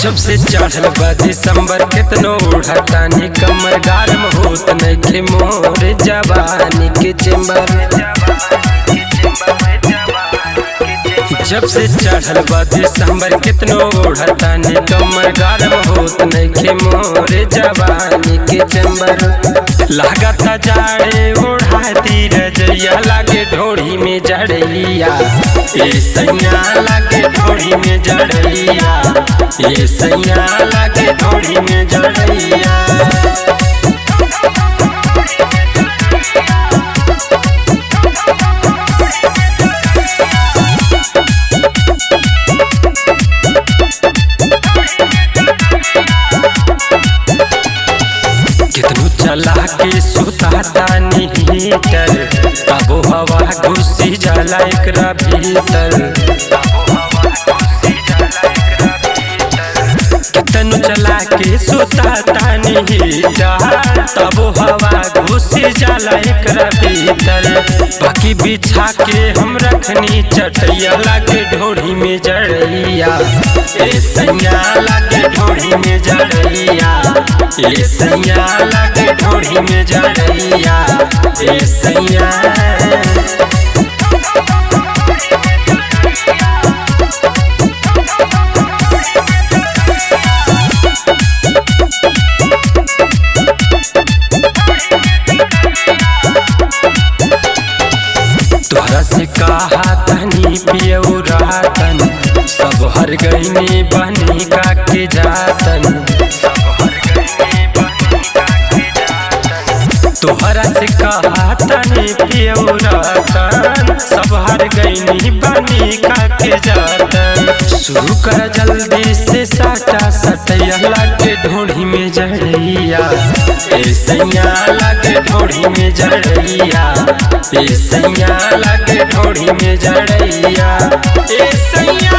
जब से चढ़ल बा दिसंबर कितनो उड़तानी कमर गारम होत नइखे मोर जवानी के चेंबर। जब से चढ़ल बा दिसंबर कितनो उड़तानी कमर गारम होत नइखे मोर जवानी के चेंबर। लागता जाड़े ओढ़ाती रजैया लागे ढोड़ी में जड़ैया ए सैया लागे ढोड़ी में जड़ैया ए सैया लागे ढोड़ी में जड़ैया। कितनो चला के सुता तानी हीटर तबो हवा घुसी जाला एकरा भीतर। कितनो चला के सुता तानी हीटर तबो हवा घुसी जाला एकरा भीतर। बाकी बिछा के हम रखनी चटैया लागे ढोड़ी में जड़ैया ए सैया लागे ढोड़ी में जड़ैया ए सैया लागे ढोड़ी में जड़ैया ए सैया। तोहरा से कहा तनी पियौरातन सब हर गईनी बनी का के जातन। तोहरा से कहा तनी पियौरातन सब हर गईनी बनी का के जातन। शुरू कर जल्दी से साटा सटैया लागे ढोड़ी में जड़ैया ए सैया लागे ढोड़ी में जड़ैया ए सैया लागे ढोड़ी में जड़ैया ए सैया।